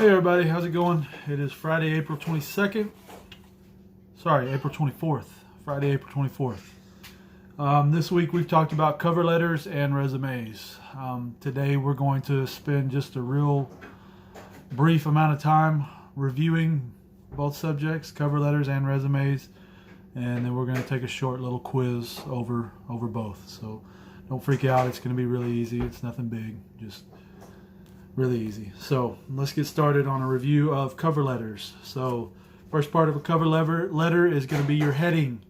Hey everybody, how's it going? It is Friday, April 22nd. Sorry, April 24th. Friday, April 24th. This week we've talked about cover letters and resumes. Today we're going to spend just a real brief amount of time reviewing both subjects, cover letters and resumes, and then we're going to take a short little quiz over both. So don't freak out, it's going to be really easy. It's nothing big, just really easy. So let's get started on a review of cover letters. So first part of a cover letter is going to be your heading.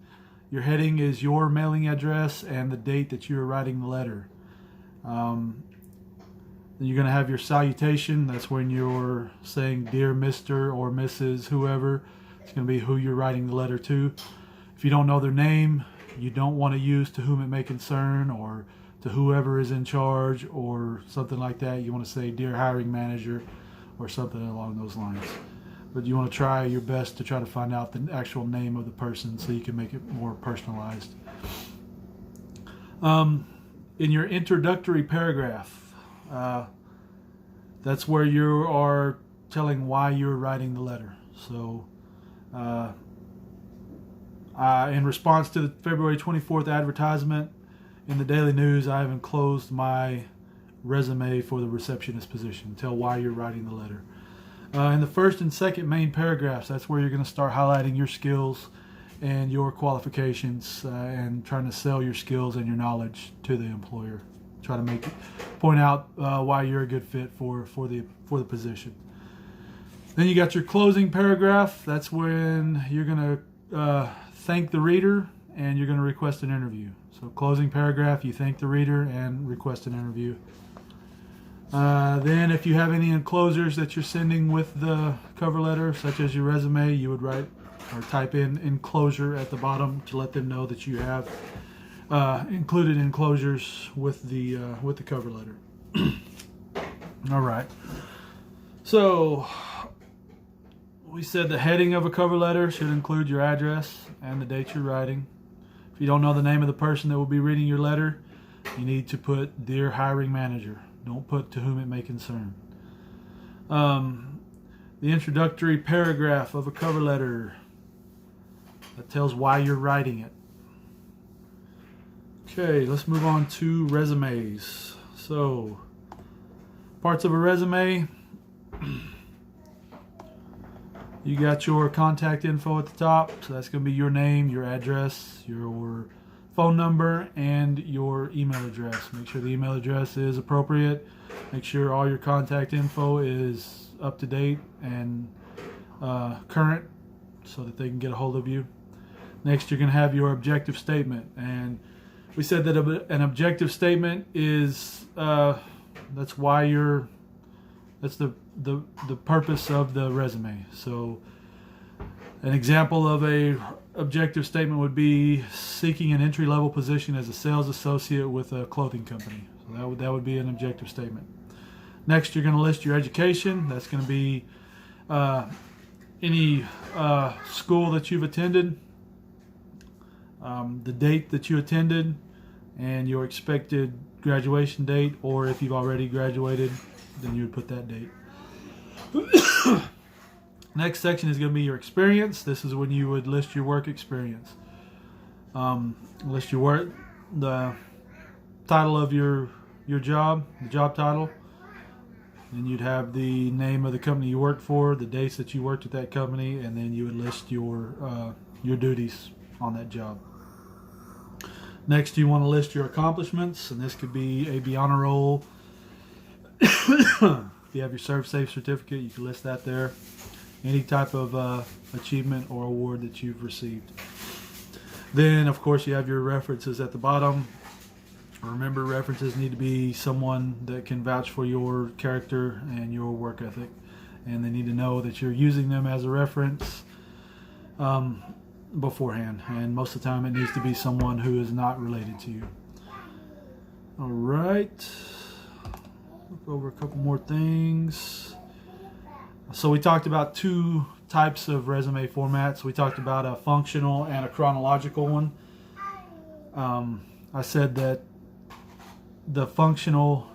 Your heading is your mailing address and the date that you're writing the letter. Then you're going to have your salutation. That's when you're saying dear Mr. or Mrs. whoever. It's going to be who you're writing the letter to. If you don't know their name, you don't want to use to whom it may concern or to whoever is in charge or something like that. You want to say dear hiring manager or something along those lines. But you want to try your best to try to find out the actual name of the person so you can make it more personalized. In your introductory paragraph, that's where you are telling why you're writing the letter. So in response to the February 24th advertisement in the Daily News, I have enclosed my resume for the receptionist position. Tell why you're writing the letter. In the first and second main paragraphs, that's where you're going to start highlighting your skills and your qualifications and trying to sell your skills and your knowledge to the employer. Try to point out why you're a good fit for the position. Then you got your closing paragraph. That's when you're going to thank the reader and you're going to request an interview. So closing paragraph, you thank the reader and request an interview. Then if you have any enclosures that you're sending with the cover letter, such as your resume, you would write or type in enclosure at the bottom to let them know that you have included enclosures with the cover letter. All right. So we said the heading of a cover letter should include your address and the date you're writing. If you don't know the name of the person that will be reading your letter, you need to put dear hiring manager. Don't put to whom it may concern. The introductory paragraph of a cover letter that tells why you're writing it. Okay, let's move on to resumes. So, parts of a resume. You got your contact info at the top, so that's going to be your name, your address, your phone number, and your email address. Make sure the email address is appropriate. Make sure all your contact info is up to date and current so that they can get a hold of you. Next, you're going to have your objective statement. And we said that an objective statement is, that's the purpose of the resume. So an example of a objective statement would be seeking an entry-level position as a sales associate with a clothing company. So that would be an objective statement. Next, you're going to list your education. That's going to be any school that you've attended, the date that you attended, and your expected graduation date, or if you've already graduated, then you would put that date. Next section is going to be your experience. This is when you would list your work experience. List your work, the title of your job, the job title. Then you'd have the name of the company you worked for, the dates that you worked at that company, and then you would list your duties on that job. Next, you want to list your accomplishments, and this could be a be honor roll. If you have your Serve Safe certificate, you can list that there. Any type of achievement or award that you've received. Then, of course, you have your references at the bottom. Remember, references need to be someone that can vouch for your character and your work ethic. And they need to know that you're using them as a reference beforehand. And most of the time, it needs to be someone who is not related to you. All right. Look over a couple more things. So we talked about two types of resume formats. We talked about a functional and a chronological one. I said that the functional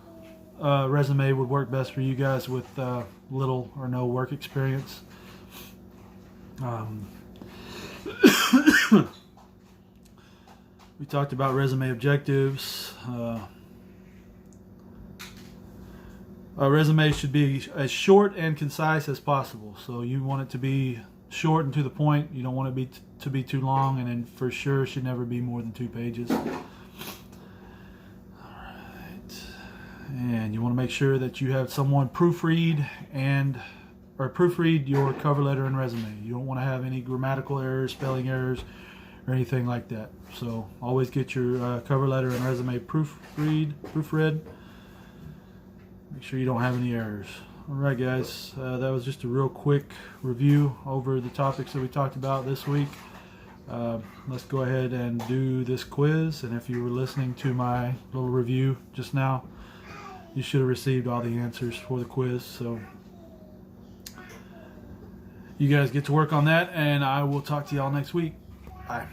resume would work best for you guys with little or no work experience. We talked about resume objectives. A resume should be as short and concise as possible. So you want it to be short and to the point. You don't want it to be too long, and then for sure it should never be more than 2 pages. All right. And you want to make sure that you have someone proofread your cover letter and resume. You don't want to have any grammatical errors, spelling errors, or anything like that. So always get your cover letter and resume proofread. Make sure you don't have any errors. Alright guys, that was just a real quick review over the topics that we talked about this week. Let's go ahead and do this quiz, and if you were listening to my little review just now, you should have received all the answers for the quiz. So you guys get to work on that, and I will talk to y'all next week. Bye.